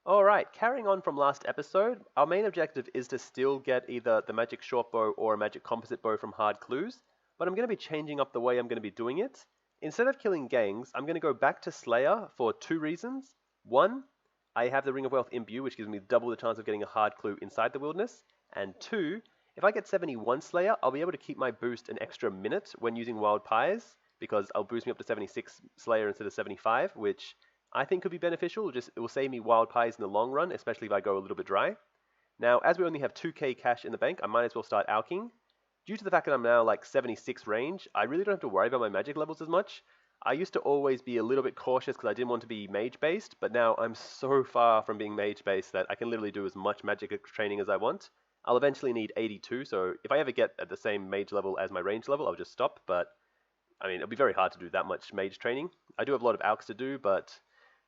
Alright, carrying on from last episode, our main objective is to still get either the magic short bow or a magic composite bow from hard clues, but I'm going to be changing up the way I'm going to be doing it. Instead of killing gangs, I'm going to go back to Slayer for two reasons. One, I have the Ring of Wealth imbue, which gives me double the chance of getting a hard clue inside the wilderness. And two, if I get 71 Slayer, I'll be able to keep my boost an extra minute when using Wild Pies, because I'll boost me up to 76 Slayer instead of 75, which I think could be beneficial. It will save me wild pies in the long run, especially if I go a little bit dry. Now, as we only have 2k cash in the bank, I might as well start alking. Due to the fact that I'm now like 76 range, I really don't have to worry about my magic levels as much. I used to always be a little bit cautious because I didn't want to be mage based, but now I'm so far from being mage based that I can literally do as much magic training as I want. I'll eventually need 82, so if I ever get at the same mage level as my range level, I'll just stop, but I mean, it'll be very hard to do that much mage training. I do have a lot of alks to do, but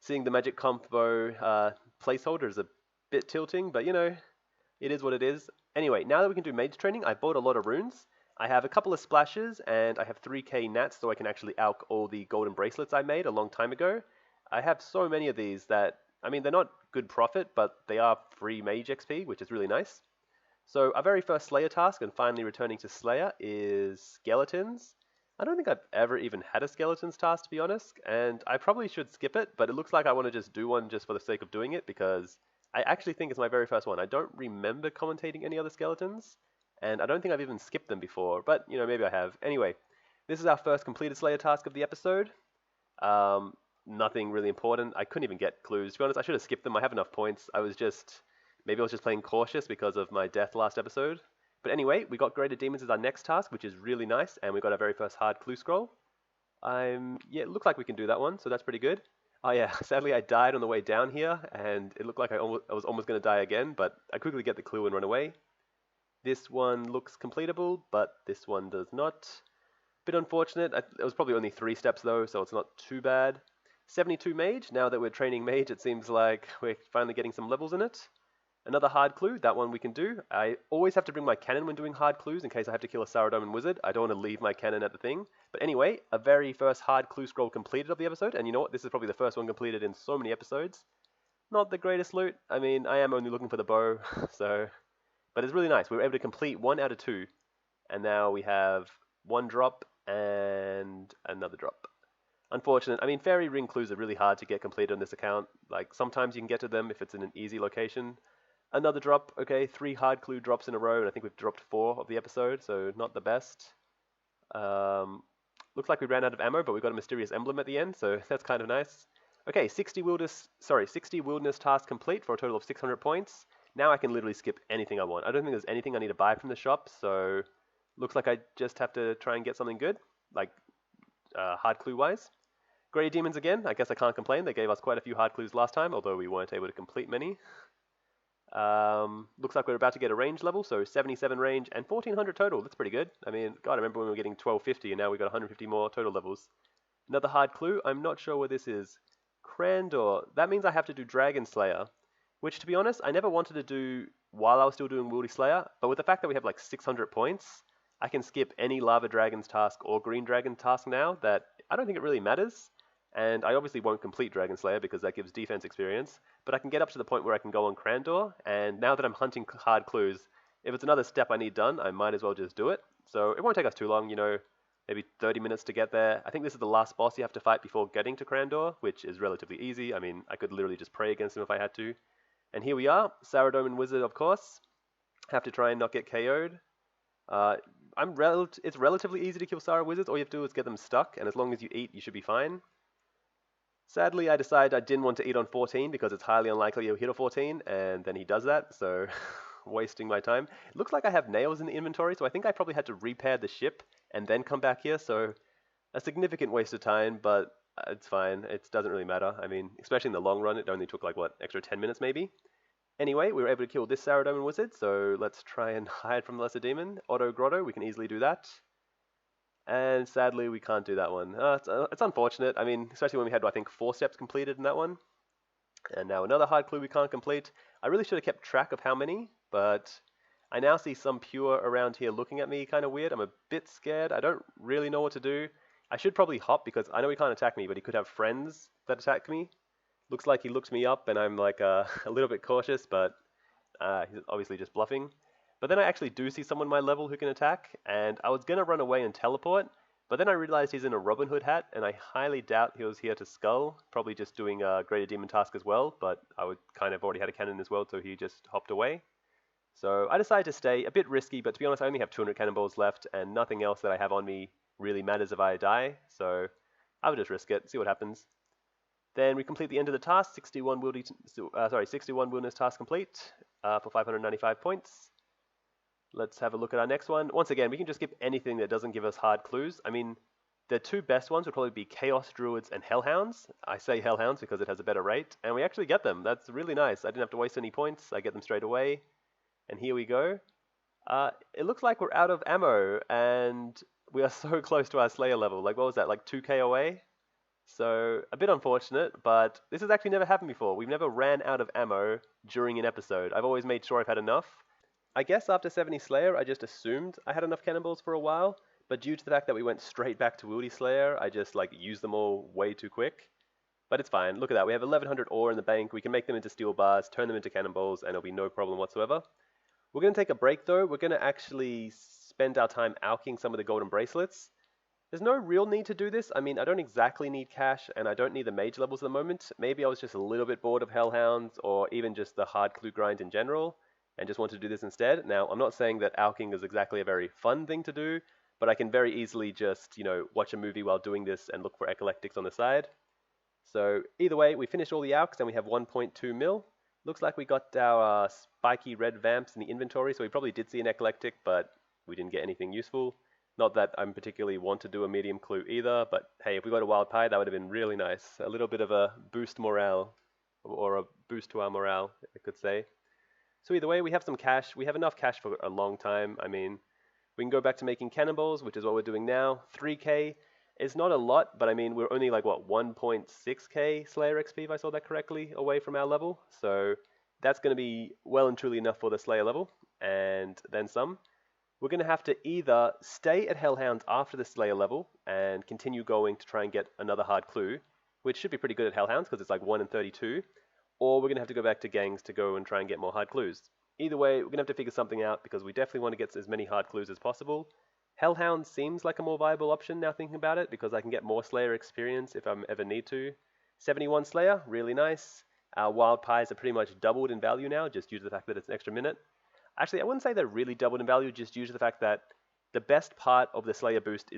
seeing the magic combo placeholder is a bit tilting, but it is what it is. Anyway, now that we can do mage training, I bought a lot of runes. I have a couple of splashes, and I have 3k nats, so I can actually alk all the golden bracelets I made a long time ago. I have so many of these that, I mean, they're not good profit, but they are free mage XP, which is really nice. So our very first Slayer task, and finally returning to Slayer, is skeletons. I don't think I've ever even had a skeletons task, to be honest, and I probably should skip it, but it looks like I want to just do one just for the sake of doing it, because I actually think it's my very first one. I don't remember commentating any other skeletons, and I don't think I've even skipped them before, but, maybe I have. Anyway, this is our first completed Slayer task of the episode. Um, Nothing really important. I couldn't even get clues. To be honest, I should have skipped them. I have enough points. Maybe I was just playing cautious because of my death last episode. But anyway, we got Graded Demons as our next task, which is really nice, and we got our very first hard clue scroll. Yeah, it looks like we can do that one, so that's pretty good. Oh yeah, sadly I died on the way down here, and it looked like I was almost going to die again, but I quickly get the clue and run away. This one looks completable, but this one does not. Bit unfortunate. It was probably only 3 steps though, so it's not too bad. 72 Mage. Now that we're training Mage, it seems like we're finally getting some levels in it. Another hard clue, that one we can do. I always have to bring my cannon when doing hard clues in case I have to kill a Saradomin wizard. I don't want to leave my cannon at the thing. But anyway, a very first hard clue scroll completed of the episode. And you know what? This is probably the first one completed in so many episodes. Not the greatest loot. I mean, I am only looking for the bow, so... But it's really nice. We were able to complete 1 out of 2. And now we have 1 drop and another drop. Unfortunate. I mean, fairy ring clues are really hard to get completed on this account. Like, sometimes you can get to them if it's in an easy location. Another drop, okay, 3 hard clue drops in a row, and I think we've dropped 4 of the episode, so not the best. Looks like we ran out of ammo, but we got a mysterious emblem at the end, so that's kind of nice. Okay, 60 wilderness tasks complete for a total of 600 points. Now I can literally skip anything I want. I don't think there's anything I need to buy from the shop, so looks like I just have to try and get something good, like hard clue wise. Grey Demons again, I guess I can't complain. They gave us quite a few hard clues last time, although we weren't able to complete many. Looks like we're about to get a range level, so 77 range and 1400 total. That's pretty good. I mean, God, I remember when we were getting 1250 and now we got 150 more total levels. Another hard clue. I'm not sure what this is. Crandor. That means I have to do Dragon Slayer, which, to be honest, I never wanted to do while I was still doing Wildy Slayer, but with the fact that we have like 600 points, I can skip any Lava Dragons task or Green Dragon task now that I don't think it really matters. And I obviously won't complete Dragon Slayer because that gives defense experience, but I can get up to the point where I can go on Crandor, and now that I'm hunting hard clues, if it's another step I need done, I might as well just do it. So it won't take us too long, maybe 30 minutes to get there. I think this is the last boss you have to fight before getting to Crandor, which is relatively easy. I mean, I could literally just pray against him if I had to. And here we are, Saradomin Wizard, of course. Have to try and not get KO'd. It's relatively easy to kill Sara Wizards. All you have to do is get them stuck, and as long as you eat, you should be fine. Sadly, I decided I didn't want to eat on 14 because it's highly unlikely he'll hit a 14, and then he does that, so wasting my time. It looks like I have nails in the inventory, so I think I probably had to repair the ship and then come back here, so a significant waste of time, but it's fine. It doesn't really matter. I mean, especially in the long run, it only took like, what, extra 10 minutes maybe? Anyway, we were able to kill this Saradomin Wizard, so let's try and hide from the Lesser Demon. Auto Grotto, we can easily do that. And sadly, we can't do that one. It's unfortunate. I mean, especially when we had, I think, 4 steps completed in that one. And now another hard clue we can't complete. I really should have kept track of how many, but I now see some pure around here looking at me kind of weird. I'm a bit scared. I don't really know what to do. I should probably hop because I know he can't attack me, but he could have friends that attack me. Looks like he looks me up, and I'm like a little bit cautious, but he's obviously just bluffing. But then I actually do see someone my level who can attack, and I was gonna run away and teleport, but then I realized he's in a Robin Hood hat, and I highly doubt he was here to skull. Probably just doing a Greater Demon task as well, but I would kind of already had a cannon as well, so he just hopped away. So I decided to stay, a bit risky, but to be honest, I only have 200 cannonballs left, and nothing else that I have on me really matters if I die, so I would just risk it, see what happens. Then we complete the end of the task, 61 wilderness task complete for 595 points. Let's have a look at our next one. Once again, we can just skip anything that doesn't give us hard clues. I mean, the two best ones would probably be Chaos Druids and Hellhounds. I say Hellhounds because it has a better rate, and we actually get them. That's really nice. I didn't have to waste any points. I get them straight away. And here we go. It looks like we're out of ammo, and we are so close to our Slayer level. Like, what was that, like 2k away? So, a bit unfortunate, but this has actually never happened before. We've never ran out of ammo during an episode. I've always made sure I've had enough. I guess after 70 Slayer, I just assumed I had enough cannonballs for a while, but due to the fact that we went straight back to Wieldy Slayer, I just like used them all way too quick. But it's fine. Look at that. We have 1100 ore in the bank. We can make them into steel bars, turn them into cannonballs, and it'll be no problem whatsoever. We're going to take a break though. We're going to actually spend our time alching some of the golden bracelets. There's no real need to do this. I mean, I don't exactly need cash, and I don't need the mage levels at the moment. Maybe I was just a little bit bored of Hellhounds, or even just the hard clue grind in general, and just want to do this instead. Now, I'm not saying that alching is exactly a very fun thing to do, but I can very easily just, watch a movie while doing this and look for eclectics on the side. So either way, we finished all the alks and we have 1.2 mil. Looks like we got our spiky red vamps in the inventory, so we probably did see an eclectic, but we didn't get anything useful. Not that I'm particularly want to do a medium clue either, but hey, if we got a wild pie, that would have been really nice. A little bit of a boost morale, or a boost to our morale, I could say. So either way, we have some cash. We have enough cash for a long time. I mean, we can go back to making cannonballs, which is what we're doing now. 3k is not a lot, but I mean, we're only like, what, 1.6k Slayer XP, if I saw that correctly, away from our level. So that's going to be well and truly enough for the Slayer level, and then some. We're going to have to either stay at Hellhounds after the Slayer level and continue going to try and get another hard clue, which should be pretty good at Hellhounds because it's like 1 in 32, or we're going to have to go back to Gangs to go and try and get more hard clues. Either way, we're going to have to figure something out because we definitely want to get as many hard clues as possible. Hellhound seems like a more viable option now thinking about it because I can get more Slayer experience if I ever need to. 71 Slayer, really nice. Our wild pies are pretty much doubled in value now just due to the fact that it's an extra minute. Actually, I wouldn't say they're really doubled in value just due to the fact that the best part of the Slayer boost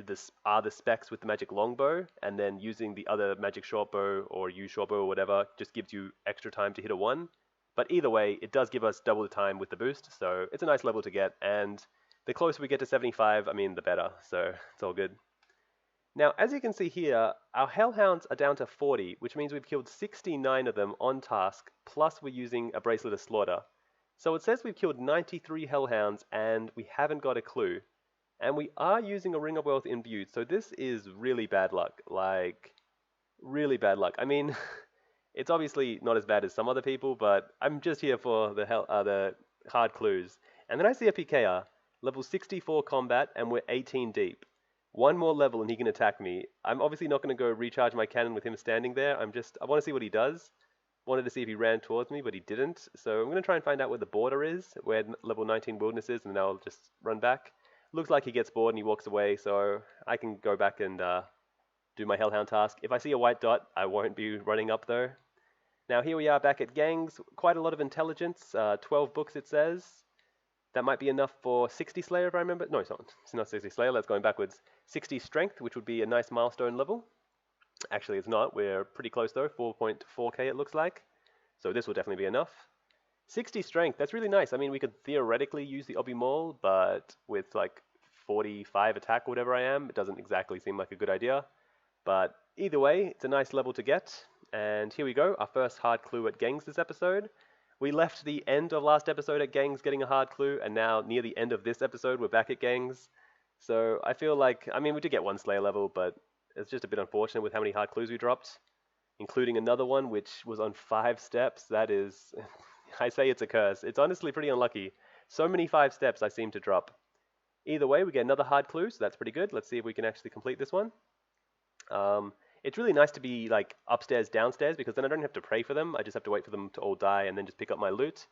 are the specs with the magic longbow, and then using the other magic shortbow or U shortbow or whatever just gives you extra time to hit a 1. But either way, it does give us double the time with the boost, so it's a nice level to get, and the closer we get to 75, I mean, the better, so it's all good. Now, as you can see here, our Hellhounds are down to 40, which means we've killed 69 of them on task, plus we're using a Bracelet of Slaughter. So it says we've killed 93 Hellhounds, and we haven't got a clue. And we are using a Ring of Wealth imbued, so this is really bad luck, like, really bad luck. I mean, it's obviously not as bad as some other people, but I'm just here for the hard clues. And then I see a PKR, level 64 combat, and we're 18 deep. One more level and he can attack me. I'm obviously not going to go recharge my cannon with him standing there. I want to see what he does. Wanted to see if he ran towards me, but he didn't. So I'm going to try and find out where the border is, where level 19 wilderness is, and then I'll just run back. Looks like he gets bored and he walks away, so I can go back and do my Hellhound task. If I see a white dot, I won't be running up though. Now here we are back at Gangs. Quite a lot of intelligence. 12 books it says. That might be enough for 60 Slayer if I remember. No, it's not. It's not 60 Slayer. Let's go backwards. 60 Strength, which would be a nice milestone level. Actually, it's not. We're pretty close though. 4.4k it looks like. So this will definitely be enough. 60 Strength. That's really nice. I mean, we could theoretically use the Obi Maul, but with like 45 attack or whatever I am, it doesn't exactly seem like a good idea. But either way, it's a nice level to get. And here we go, our first hard clue at Gangs this episode. We left the end of last episode at Gangs getting a hard clue, and now near the end of this episode, we're back at Gangs. So I feel like, I mean, we did get one Slayer level, but it's just a bit unfortunate with how many hard clues we dropped, including another one which was on 5 steps. That is, I say it's a curse. It's honestly pretty unlucky. So many 5 steps I seem to drop. Either way, we get another hard clue, so that's pretty good. Let's see if we can actually complete this one. It's really nice to be like upstairs, downstairs, because then I don't have to pray for them. I just have to wait for them to all die and then just pick up my loot.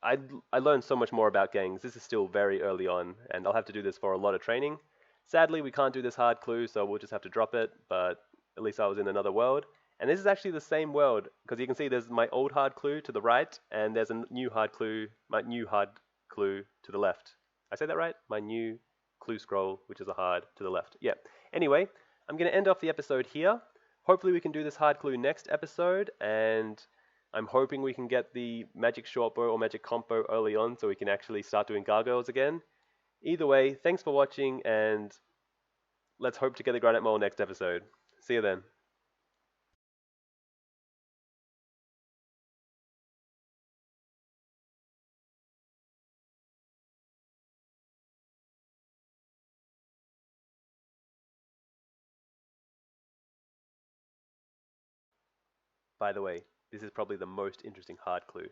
I, I learned so much more about gangs. This is still very early on, and I'll have to do this for a lot of training. Sadly, we can't do this hard clue, so we'll just have to drop it, but at least I was in another world. And this is actually the same world, because you can see there's my old hard clue to the right, and there's a new hard clue, my new hard clue to the left. I say that right? My new clue scroll, which is a hard, to the left. Yeah. Anyway, I'm going to end off the episode here. Hopefully we can do this hard clue next episode, and I'm hoping we can get the magic short bow or magic combo early on so we can actually start doing gargoyles again. Either way, thanks for watching, and let's hope to get the granite mole next episode. See you then. By the way, this is probably the most interesting hard clue.